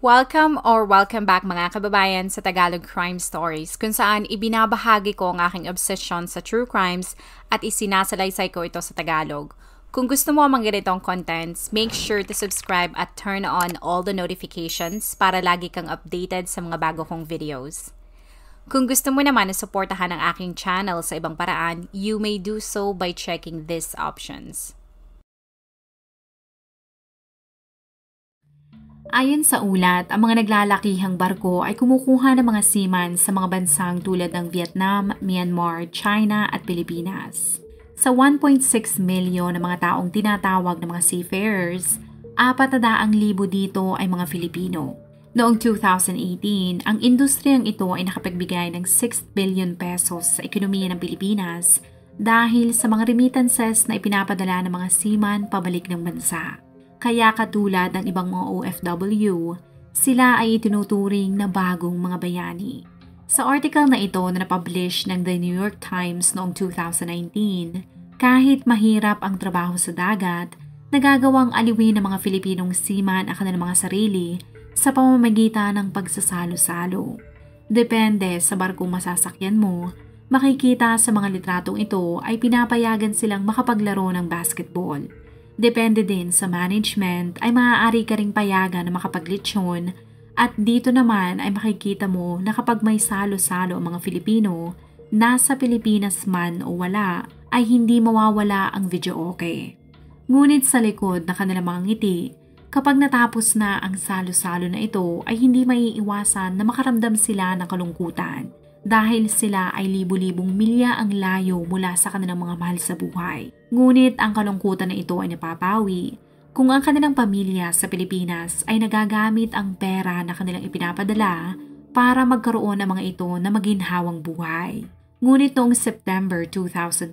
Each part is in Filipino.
Welcome back mga kababayan sa Tagalog Crime Stories, kung saan ibinabahagi ko ang aking obsession sa true crimes at isinasalaysay ko ito sa Tagalog. Kung gusto mo ang mga ganitong contents, make sure to subscribe at turn on all the notifications para lagi kang updated sa mga bago kong videos. Kung gusto mo naman na suportahan ang aking channel sa ibang paraan, you may do so by checking these options. Ayon sa ulat, ang mga naglalakihang barko ay kumukuha ng mga seaman sa mga bansang tulad ng Vietnam, Myanmar, China at Pilipinas. Sa 1.6 milyon na mga taong tinatawag na mga seafarers, 400,000 dito ay mga Filipino. Noong 2018, ang industriyang ito ay nakapagbigay ng 6 billion pesos sa ekonomiya ng Pilipinas dahil sa mga remittances na ipinapadala ng mga seaman pabalik ng bansa. Kaya katulad ng ibang mga OFW, sila ay itinuturing na bagong mga bayani. Sa article na ito na napublish ng The New York Times noong 2019, kahit mahirap ang trabaho sa dagat, nagagawang aliwin ng mga Filipinong seaman ang kanilang mga sarili sa pamamagitan ng pagsasalo-salo. Depende sa barkong masasakyan mo, makikita sa mga litratong ito ay pinapayagan silang makapaglaro ng basketball. Depende din sa management ay maaari ka ring payagan na makapaglitsyon at dito naman ay makikita mo na kapag may salo-salo ang mga Filipino, nasa Pilipinas man o wala, ay hindi mawawala ang videoke. Ngunit sa likod na kanilang mga ngiti, kapag natapos na ang salo-salo na ito ay hindi maiiwasan na makaramdam sila ng kalungkutan dahil sila ay libu-libong milya ang layo mula sa kanilang mga mahal sa buhay. Ngunit ang kalungkutan na ito ay napapawi kung ang kanilang pamilya sa Pilipinas ay nagagamit ang pera na kanilang ipinapadala para magkaroon ng mga ito na maginhawang buhay. Ngunit noong September 2020,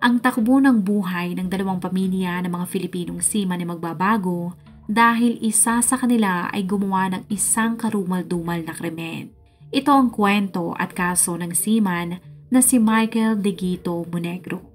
ang takbo ng buhay ng dalawang pamilya ng mga Filipinong seaman ay magbabago dahil isa sa kanila ay gumawa ng isang karumal-dumal na krimen. Ito ang kwento at kaso ng seaman na si Michael Digito Monegro.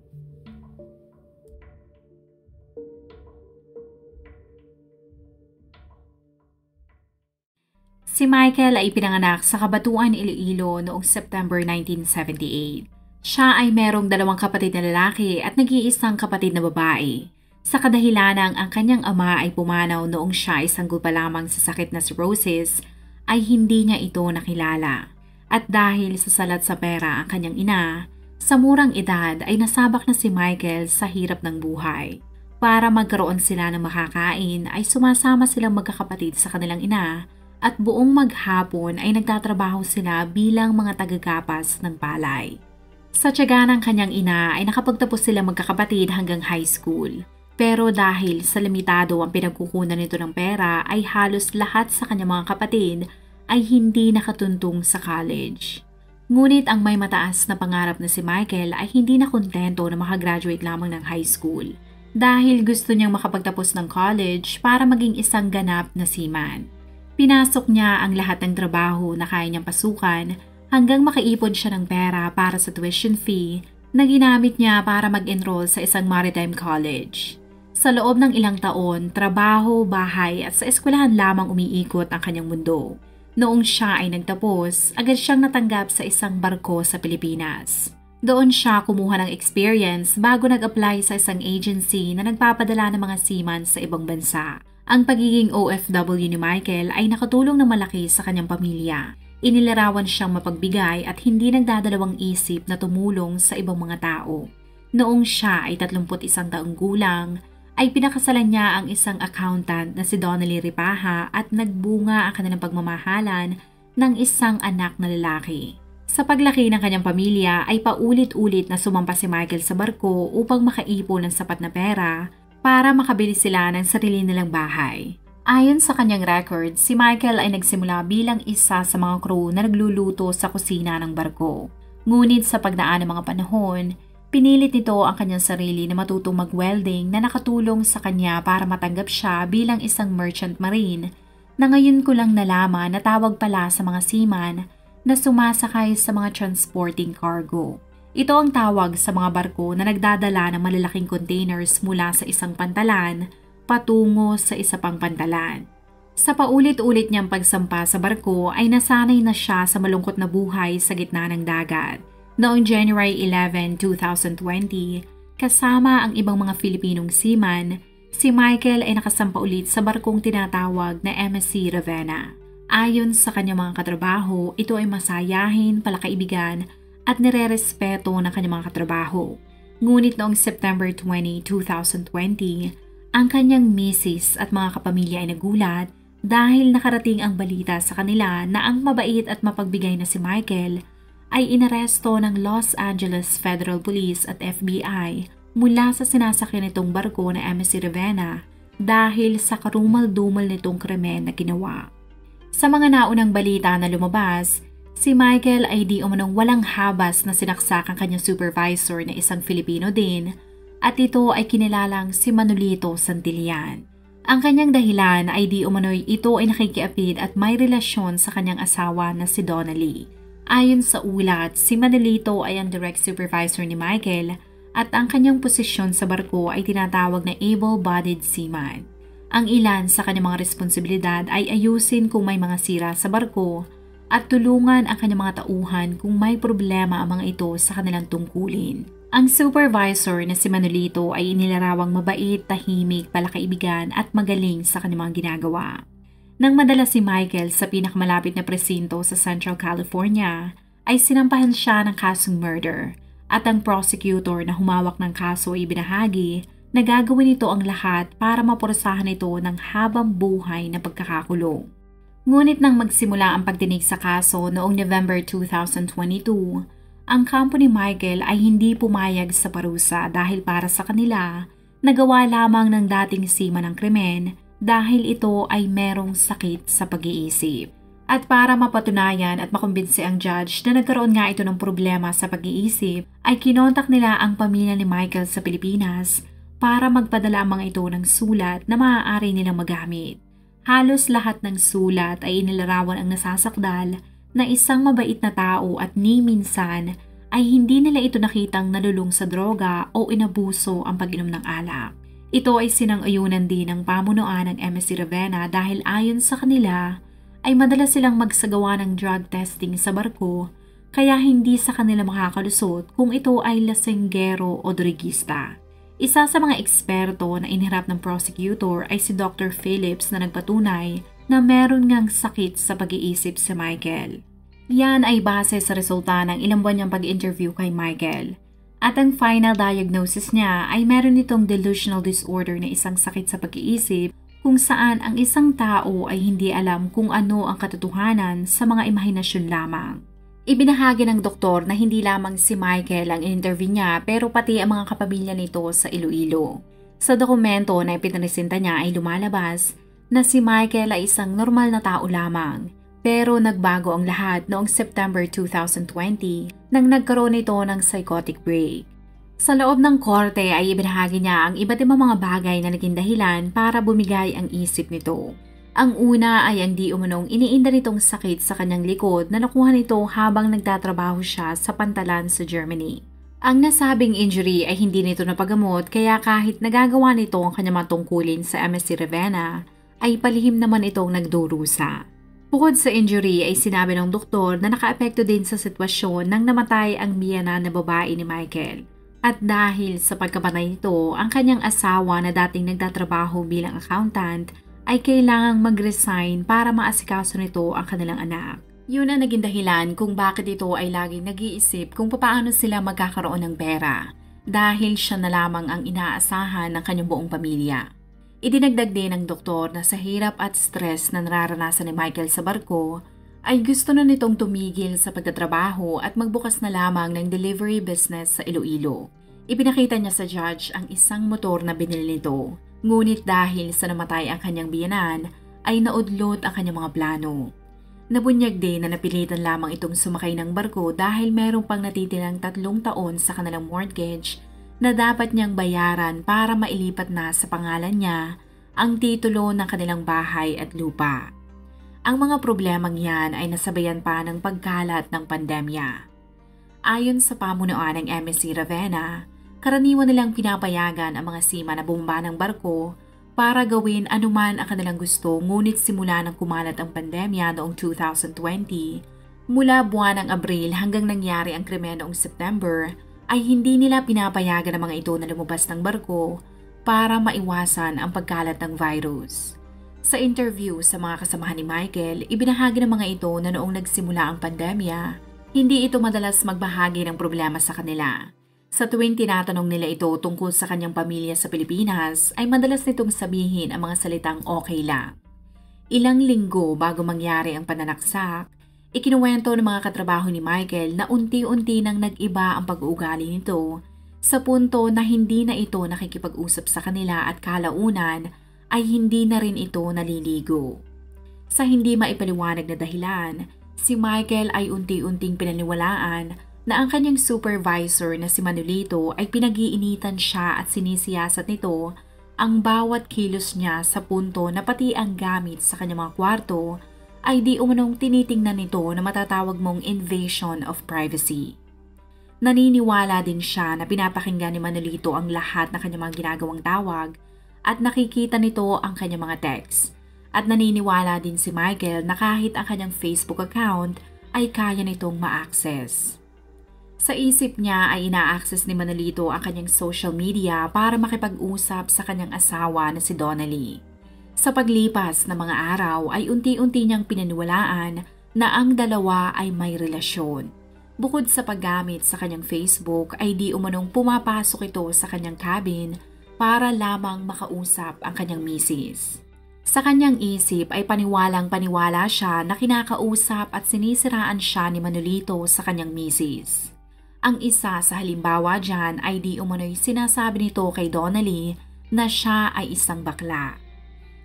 Si Michael ay pinanganak sa Cabanatuan, Iloilo noong September 1978. Siya ay merong 2 kapatid na lalaki at nag-iisang kapatid na babae. Sa kadahilanang ang kanyang ama ay pumanaw noong siya ay sanggol pa lamang sa sakit na cirrhosis, ay hindi niya ito nakilala. At dahil sa salat sa pera ang kanyang ina, sa murang edad ay nasabak na si Michael sa hirap ng buhay. Para magkaroon sila ng makakain ay sumasama silang magkakapatid sa kanilang ina at buong maghapon ay nagtatrabaho sila bilang mga tagagapas ng palay. Sa tiyaga ng kanyang ina ay nakapagtapos sila magkakapatid hanggang high school. Pero dahil sa limitado ang pinagkukunan nito ng pera ay halos lahat sa kanyang mga kapatid ay hindi nakatuntong sa college. Ngunit ang may mataas na pangarap na si Michael ay hindi na kontento na makagraduate lamang ng high school dahil gusto niyang makapagtapos ng college para maging isang ganap na seaman. Pinasok niya ang lahat ng trabaho na kaya niyang pasukan hanggang makaipon siya ng pera para sa tuition fee na ginamit niya para mag-enroll sa isang maritime college. Sa loob ng ilang taon, trabaho, bahay at sa eskwelahan lamang umiikot ang kanyang mundo. Noong siya ay nagtapos, agad siyang natanggap sa isang barko sa Pilipinas. Doon siya kumuha ng experience bago nag-apply sa isang agency na nagpapadala ng mga seaman sa ibang bansa. Ang pagiging OFW ni Michael ay nakatulong na malaki sa kanyang pamilya. Inilarawan siyang mapagbigay at hindi nagdadalawang isip na tumulong sa ibang mga tao. Noong siya ay 31 taong gulang, ay pinakasalan niya ang isang accountant na si Donnelly Ripaha at nagbunga ang kanilang pagmamahalan ng isang anak na lalaki. Sa paglaki ng kanyang pamilya ay paulit-ulit na sumampa si Michael sa barko upang makaipon ng sapat na pera para makabili sila ng sarili nilang bahay. Ayon sa kanyang record, si Michael ay nagsimula bilang isa sa mga crew na nagluluto sa kusina ng barko. Ngunit sa pagdaan ng mga panahon, pinilit nito ang kanyang sarili na matutong mag-welding na nakatulong sa kanya para matanggap siya bilang isang merchant marine na ngayon ko lang nalaman na tawag pala sa mga seaman na sumasakay sa mga transporting cargo. Ito ang tawag sa mga barko na nagdadala ng malalaking containers mula sa isang pantalan patungo sa isa pang pantalan. Sa paulit-ulit niyang pagsampa sa barko ay nasanay na siya sa malungkot na buhay sa gitna ng dagat. Noong January 11, 2020, kasama ang ibang mga Filipinong seaman, si Michael ay nakasampa ulit sa barkong tinatawag na MSC Ravenna. Ayon sa kanyang mga katrabaho, ito ay masayahin, palakaibigan at nirerespeto ng kanyang mga katrabaho. Ngunit noong September 20, 2020, ang kanyang misis at mga kapamilya ay nagulat dahil nakarating ang balita sa kanila na ang mabait at mapagbigay na si Michael ay inaresto ng Los Angeles Federal Police at FBI mula sa sinasakyan nitong barko na MSC Ravenna dahil sa karumal-dumal nitong krimen na ginawa. Sa mga naunang balita na lumabas, si Michael ay di umanong walang habas na sinaksak ang kanyang supervisor na isang Filipino din at ito ay kinilalang si Manolito Santillan. Ang kanyang dahilan ay di umano'y ito ay nakikiapid at may relasyon sa kanyang asawa na si Donnelly. Ayon sa ulat, si Manolito ay ang direct supervisor ni Michael at ang kanyang posisyon sa barko ay tinatawag na able-bodied seaman. Ang ilan sa kanyang mga responsibilidad ay ayusin kung may mga sira sa barko at tulungan ang kanyang mga tauhan kung may problema ang mga ito sa kanilang tungkulin. Ang supervisor na si Manolito ay inilarawang mabait, tahimik, palakaibigan at magaling sa kanyang mga ginagawa. Nang madala si Michael sa pinakamalapit na presinto sa Central California, ay sinampahan siya ng kasong murder at ang prosecutor na humawak ng kaso ay binahagi na gagawin ito ang lahat para mapurusahan ito ng habang buhay na pagkakakulong. Ngunit nang magsimula ang pagdinig sa kaso noong November 2022, ang kampo ni Michael ay hindi pumayag sa parusa dahil para sa kanila, nagawa lamang ng dating seaman ng krimen dahil ito ay merong sakit sa pag-iisip. At para mapatunayan at makumbinsi ang judge na nagkaroon nga ito ng problema sa pag-iisip, ay kinontak nila ang pamilya ni Michael sa Pilipinas para magpadala ang mga ito ng sulat na maaari nilang magamit. Halos lahat ng sulat ay inilarawan ang nasasakdal na isang mabait na tao at ni minsan ay hindi nila ito nakitang nalulung sa droga o inabuso ang pag-inom ng alak. Ito ay sinang-ayunan din ng pamunuan ng MSC Ravenna dahil ayon sa kanila ay madalas silang magsagawa ng drug testing sa barko kaya hindi sa kanila makakalusot kung ito ay lasenggero o drugista. Isa sa mga eksperto na inihirap ng prosecutor ay si Dr. Phillips na nagpatunay na meron ngang sakit sa pag-iisip si Michael. Yan ay base sa resulta ng ilang buwan niyang pag-interview kay Michael. At ang final diagnosis niya ay meron itong delusional disorder na isang sakit sa pag-iisip kung saan ang isang tao ay hindi alam kung ano ang katotohanan sa mga imahinasyon lamang. Ibinahagi ng doktor na hindi lamang si Michael ang in-interview niya pero pati ang mga kapamilya nito sa Iloilo. Sa dokumento na ipinresenta niya ay lumalabas na si Michael ay isang normal na tao lamang. Pero nagbago ang lahat noong September 2020 nang nagkaroon ito ng psychotic break. Sa loob ng korte ay ibinahagi niya ang iba't ibang mga bagay na naging dahilan para bumigay ang isip nito. Ang una ay ang di umanong iniinda nitong sakit sa kanyang likod na nakuha nito habang nagtatrabaho siya sa pantalan sa Germany. Ang nasabing injury ay hindi nito napagamot kaya kahit nagagawa nito ang kanyang matungkulin sa MSC Ravenna, ay palihim naman itong nagdurusa. Bukod sa injury ay sinabi ng doktor na nakaapekto din sa sitwasyon nang namatay ang biyenan na babae ni Michael. At dahil sa pagkamatay nito, ang kanyang asawa na dating nagtatrabaho bilang accountant ay kailangang mag-resign para maasikaso nito ang kanilang anak. Yun ang naging dahilan kung bakit ito ay laging nag-iisip kung paano sila magkakaroon ng pera dahil siya na lamang ang inaasahan ng kanyang buong pamilya. Idinagdag din ng doktor na sa hirap at stress na nararanasan ni Michael sa barko ay gusto na nitong tumigil sa pagtatrabaho at magbukas na lamang ng delivery business sa Iloilo. Ipinakita niya sa judge ang isang motor na binili nito. Ngunit dahil sa namatay ang kanyang biyenan ay naudlot ang kanyang mga plano. Nabunyag din na napilitan lamang itong sumakay ng barko dahil merong pang natitirang 3 taon sa kanilang mortgage na dapat niyang bayaran para mailipat na sa pangalan niya ang titulo ng kanilang bahay at lupa. Ang mga problemang yan ay nasabayan pa ng pagkalat ng pandemya. Ayon sa pamunuan ng MSC Ravenna, karaniwan nilang pinapayagan ang mga seaman na bumaba ng barko para gawin anuman ang kanilang gusto, ngunit simula nang kumalat ang pandemya noong 2020, mula buwan ng Abril hanggang nangyari ang krimen noong September, ay hindi nila pinapayagan ang mga ito na lumabas ng barko para maiwasan ang pagkalat ng virus. Sa interview sa mga kasamahan ni Michael, ibinahagi ng mga ito na noong nagsimula ang pandemya, hindi ito madalas magbahagi ng problema sa kanila. Sa tuwing tinatanong nila ito tungkol sa kanyang pamilya sa Pilipinas, ay madalas nitong sabihin ang mga salitang okay lang. Ilang linggo bago mangyari ang pananaksak, ikinuwento ng mga katrabaho ni Michael na unti-unti nang nag-iba ang pag-uugali nito sa punto na hindi na ito nakikipag-usap sa kanila at kalaunan ay hindi na rin ito naliligo. Sa hindi maipaliwanag na dahilan, si Michael ay unti-unting pinaniwalaan na ang kanyang supervisor na si Manolito ay pinag-iinitan siya at sinisiyasat nito ang bawat kilos niya sa punto na pati ang gamit sa kanyang mga kwarto ay di umanong tinitingnan nito na matatawag mong invasion of privacy. Naniniwala din siya na pinapakinggan ni Manolito ang lahat ng kanyang mga ginagawang tawag at nakikita nito ang kanyang mga text. At naniniwala din si Michael na kahit ang kanyang Facebook account ay kaya nitong ma-access. Sa isip niya ay ina-access ni Manolito ang kanyang social media para makipag-usap sa kanyang asawa na si Donnelly. Sa paglipas ng mga araw ay unti-unti niyang pinaniwalaan na ang dalawa ay may relasyon. Bukod sa paggamit sa kanyang Facebook ay di umanong pumapasok ito sa kanyang cabin para lamang makausap ang kanyang misis. Sa kanyang isip ay paniwalang-paniwala siya na kinakausap at sinisiraan siya ni Manolito sa kanyang misis. Ang isa sa halimbawa dyan ay di umano'y sinasabi nito kay Donnelly na siya ay isang bakla.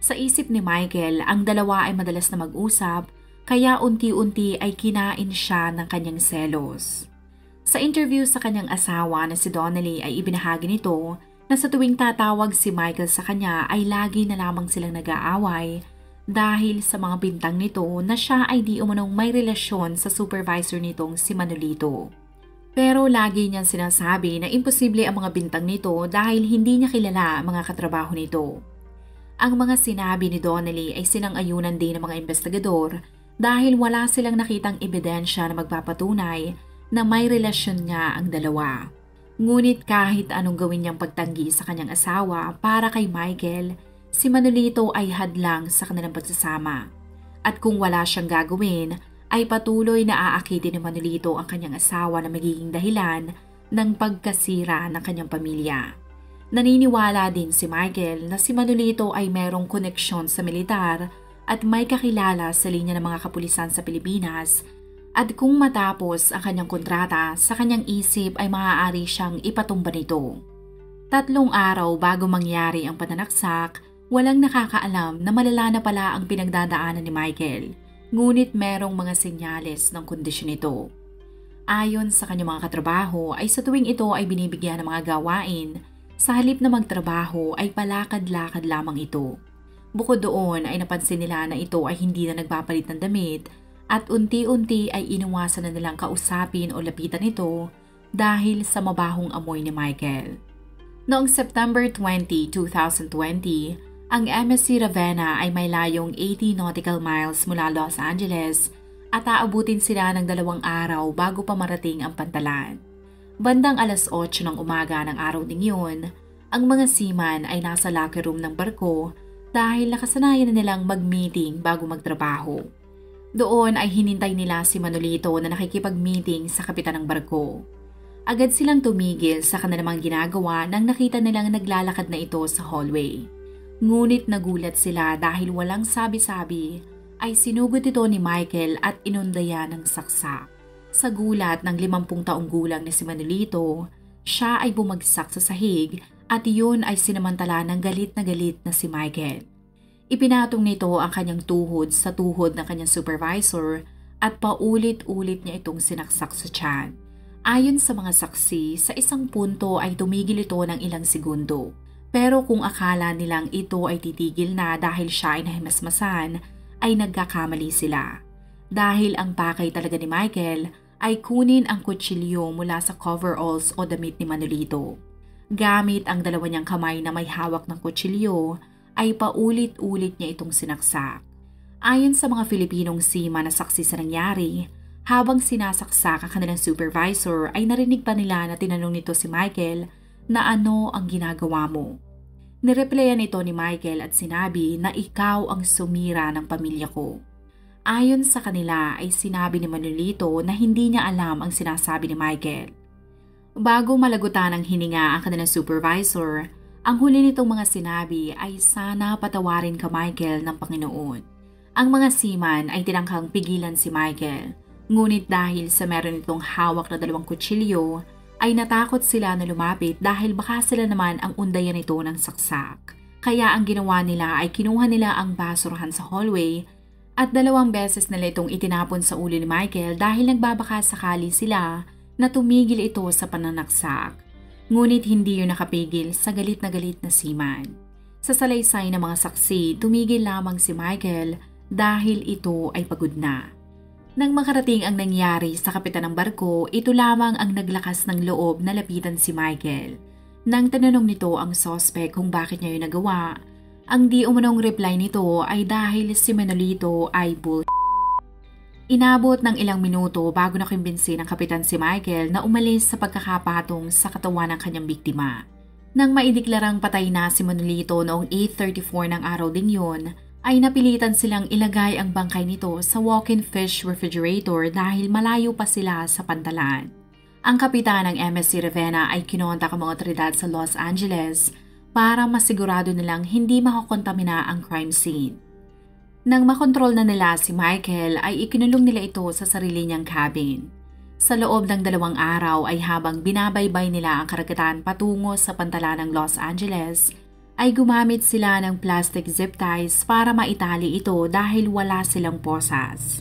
Sa isip ni Michael, ang dalawa ay madalas na mag-usap kaya unti-unti ay kinain siya ng kanyang selos. Sa interview sa kanyang asawa na si Donnelly ay ibinahagi nito na sa tuwing tatawag si Michael sa kanya ay lagi na lamang silang nag-aaway dahil sa mga bintang nito na siya ay di umanong may relasyon sa supervisor nitong si Manolito. Pero lagi niyang sinasabi na imposible ang mga bintang nito dahil hindi niya kilala ang mga katrabaho nito. Ang mga sinabi ni Donnelly ay sinang-ayunan din ng mga investigador dahil wala silang nakitang ebidensya na magpapatunay na may relasyon niya ang dalawa. Ngunit kahit anong gawin niyang pagtanggi sa kanyang asawa para kay Michael, si Manolito ay hadlang sa kanilang pagsasama. At kung wala siyang gagawin, ay patuloy na aakitin ni Manolito ang kanyang asawa na magiging dahilan ng pagkasira ng kanyang pamilya. Naniniwala din si Michael na si Manolito ay merong koneksyon sa militar at may kakilala sa linya ng mga kapulisan sa Pilipinas at kung matapos ang kanyang kontrata, sa kanyang isip ay maaari siyang ipatumba nito. 3 araw bago mangyari ang pananaksak, walang nakakaalam na malala na pala ang pinagdadaanan ni Michael. Ngunit merong mga senyales ng kondisyon nito. Ayon sa kanyang mga katrabaho ay sa tuwing ito ay binibigyan ng mga gawain, sa halip na magtrabaho ay palakad-lakad lamang ito. Bukod doon ay napansin nila na ito ay hindi na nagpapalit ng damit at unti-unti ay iniwasan na nilang kausapin o lapitan ito dahil sa mabahong amoy ni Michael. Noong September 20, 2020, ang MSC Ravenna ay may layong 80 nautical miles mula Los Angeles at aabutin sila ng 2 araw bago pa marating ang Pantalan. Bandang 8:00 ng umaga ng araw ding yun, ang mga seaman ay nasa locker room ng barko dahil nakasanayan na nilang mag-meeting bago magtrabaho. Doon ay hinintay nila si Manolito na nakikipag-meeting sa kapitan ng barko. Agad silang tumigil sa kanilang mga ginagawa nang nakita nilang naglalakad na ito sa hallway. Ngunit nagulat sila dahil walang sabi-sabi ay sinugod ito ni Michael at inundayan ng saksak. Sa gulat ng 50 taong gulang na si Manolito, siya ay bumagsak sa sahig at iyon ay sinamantala ng galit na si Michael. Ipinatong nito ang kanyang tuhod sa tuhod ng kanyang supervisor at paulit-ulit niya itong sinaksak sa tiyan. Ayon sa mga saksi, sa isang punto ay tumigil ito ng ilang segundo. Pero kung akala nilang ito ay titigil na dahil siya ay nahimasmasan, ay nagkakamali sila. Dahil ang pakay talaga ni Michael ay kunin ang kutsilyo mula sa coveralls o damit ni Manolito. Gamit ang 2 niyang kamay na may hawak ng kutsilyo, ay paulit-ulit niya itong sinaksak. Ayon sa mga Filipinong seaman na saksi sa nangyari, habang sinasaksak ang kanilang supervisor ay narinig pa nila na tinanong nito si Michael na ano ang ginagawa mo. Nireplyan ito ni Michael at sinabi na ikaw ang sumira ng pamilya ko. Ayon sa kanila ay sinabi ni Manolito na hindi niya alam ang sinasabi ni Michael. Bago malagutan ng hininga ang kanilang supervisor, ang huli nitong mga sinabi ay sana patawarin ka Michael ng Panginoon. Ang mga seaman ay tinangkang pigilan si Michael, ngunit dahil sa meron itong hawak na 2 kutsilyo, ay natakot sila na lumapit dahil baka sila naman ang undayan nito ng saksak. Kaya ang ginawa nila ay kinuha nila ang basurahan sa hallway at 2 beses nila itong itinapon sa ulo ni Michael dahil nagbabaka sakali sila na tumigil ito sa pananaksak. Ngunit hindi yun nakapigil sa galit na seaman. Sa salaysay ng mga saksi, tumigil lamang si Michael dahil ito ay pagod na. Nang makarating ang nangyari sa kapitan ng barko, ito lamang ang naglakas ng loob na lapitan si Michael. Nang tanong nito ang suspect kung bakit niya yun nagawa, ang di umanong reply nito ay dahil si Manolito ay Inabot ng ilang minuto bago nakimbinsi ng kapitan si Michael na umalis sa pagkakapatong sa katawan ng kanyang biktima. Nang maideklarang patay na si Manolito noong 8:34 ng araw ding yun, ay napilitan silang ilagay ang bangkay nito sa walk-in fish refrigerator dahil malayo pa sila sa pantalan. Ang kapitan ng MSC Ravenna ay kinontak ang mga otoridad sa Los Angeles para masigurado nilang hindi makakontamina ang crime scene. Nang makontrol na nila si Michael ay ikinulong nila ito sa sarili niyang cabin. Sa loob ng 2 araw ay habang binabaybay nila ang karagatan patungo sa pantalan ng Los Angeles, ay gumamit sila ng plastic zip ties para maitali ito dahil wala silang posas.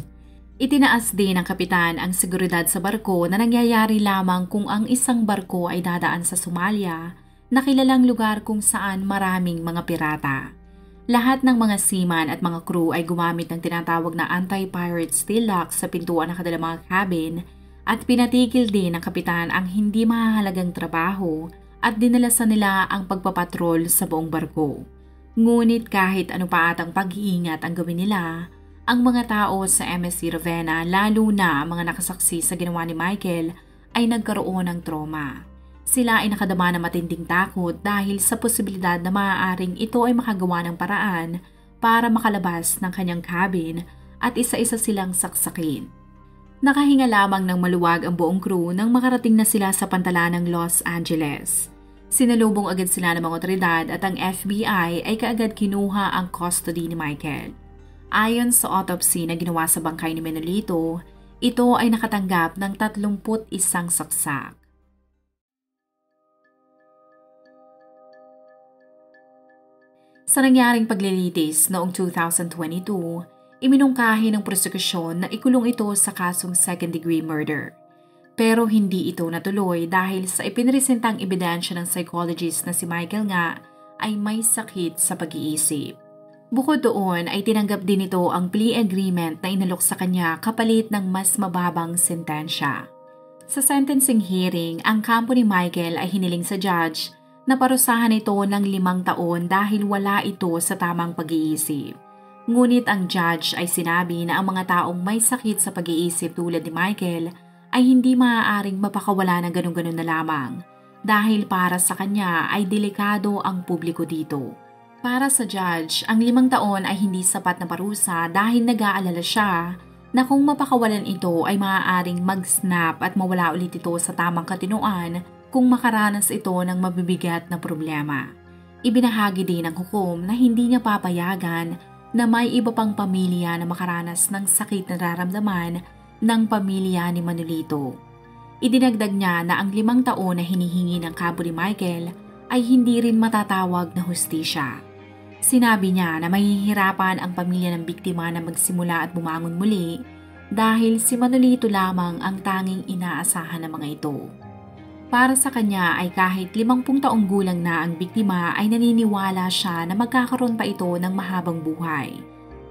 Itinaas din ng kapitan ang seguridad sa barko na nangyayari lamang kung ang isang barko ay dadaan sa Somalia, na kilalang lugar kung saan maraming mga pirata. Lahat ng mga seaman at mga crew ay gumamit ng tinatawag na anti-pirate steel locks sa pintuan ng kanilang mga cabin at pinatigil din ng kapitan ang hindi mahahalagang trabaho at dinalasan nila ang pagpapatrol sa buong barko. Ngunit kahit ano pa atang pag-iingat ang gawin nila, ang mga tao sa MSC Ravenna, lalo na ang mga nakasaksi sa ginawa ni Michael, ay nagkaroon ng trauma. Sila ay nakadama ng matinding takot dahil sa posibilidad na maaaring ito ay makagawa ng paraan para makalabas ng kanyang cabin at isa-isa silang saksakin. Nakahinga lamang ng maluwag ang buong crew nang makarating na sila sa pantalan ng Los Angeles. Sinalubong agad sila ng mga otoridad at ang FBI ay kaagad kinuha ang custody ni Michael. Ayon sa autopsy na ginawa sa bangkay ni Manolito, ito ay nakatanggap ng 31 saksak. Sa nangyaring paglilitis noong 2022, iminungkahi ng prosekusyon na ikulong ito sa kasong second-degree murder. Pero hindi ito natuloy dahil sa ipinresentang ebidensya ng psychologist na si Michael nga ay may sakit sa pag-iisip. Bukod doon ay tinanggap din ito ang plea agreement na inalok sa kanya kapalit ng mas mababang sentensya. Sa sentencing hearing, ang kampo ni Michael ay hiniling sa judge na parusahan ito ng 5 taon dahil wala ito sa tamang pag-iisip. Ngunit ang judge ay sinabi na ang mga taong may sakit sa pag-iisip tulad ni Michael ay hindi maaaring mapakawala ng ganun-ganun na lamang dahil para sa kanya ay delikado ang publiko dito. Para sa judge, ang 5 taon ay hindi sapat na parusa dahil nag-aalala siya na kung mapakawalan ito ay maaaring mag-snap at mawala ulit ito sa tamang katinoan kung makaranas ito ng mabibigat na problema. Ibinahagi din ng hukom na hindi niya papayagan na may iba pang pamilya na makaranas ng sakit na nararamdaman ng pamilya ni Manolito. Idinagdag niya na ang 5 taon na hinihingi ng kampo ni Michael ay hindi rin matatawag na hustisya. Sinabi niya na mahihirapan ang pamilya ng biktima na magsimula at bumangon muli dahil si Manolito lamang ang tanging inaasahan ng mga ito. Para sa kanya ay kahit 50 taong gulang na ang biktima ay naniniwala siya na magkakaroon pa ito ng mahabang buhay.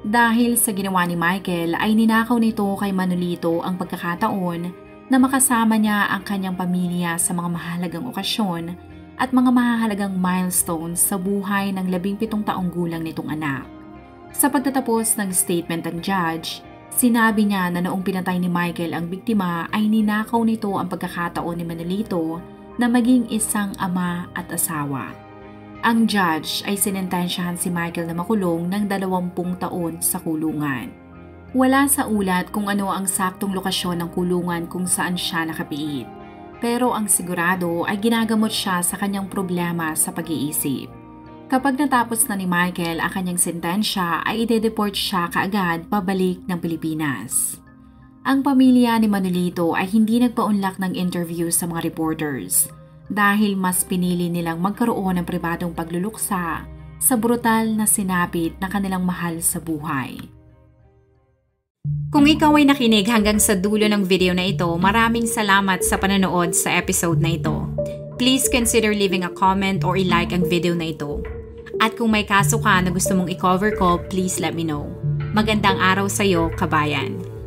Dahil sa ginawa ni Michael ay ninakaw nito kay Manolito ang pagkakataon na makasama niya ang kanyang pamilya sa mga mahalagang okasyon at mga mahahalagang milestones sa buhay ng 17 taong gulang nitong anak. Sa pagtatapos ng statement ng judge, sinabi niya na noong pinatay ni Michael ang biktima ay ninakaw nito ang pagkakataon ni Manolito na maging isang ama at asawa. Ang judge ay sinentensyahan si Michael na makulong ng 20 taon sa kulungan. Wala sa ulat kung ano ang saktong lokasyon ng kulungan kung saan siya nakapiit. Pero ang sigurado ay ginagamot siya sa kanyang problema sa pag-iisip. Kapag natapos na ni Michael ang kanyang sentensya ay ide-deport siya kaagad pabalik ng Pilipinas. Ang pamilya ni Manolito ay hindi nagpaunlak ng interview sa mga reporters dahil mas pinili nilang magkaroon ng pribadong pagluluksa sa brutal na sinapit na kanilang mahal sa buhay. Kung ikaw ay nakinig hanggang sa dulo ng video na ito, maraming salamat sa panonood sa episode na ito. Please consider leaving a comment or i-like ang video na ito. At kung may kaso ka na gusto mong i-cover ko, please let me know. Magandang araw sa iyo, kabayan.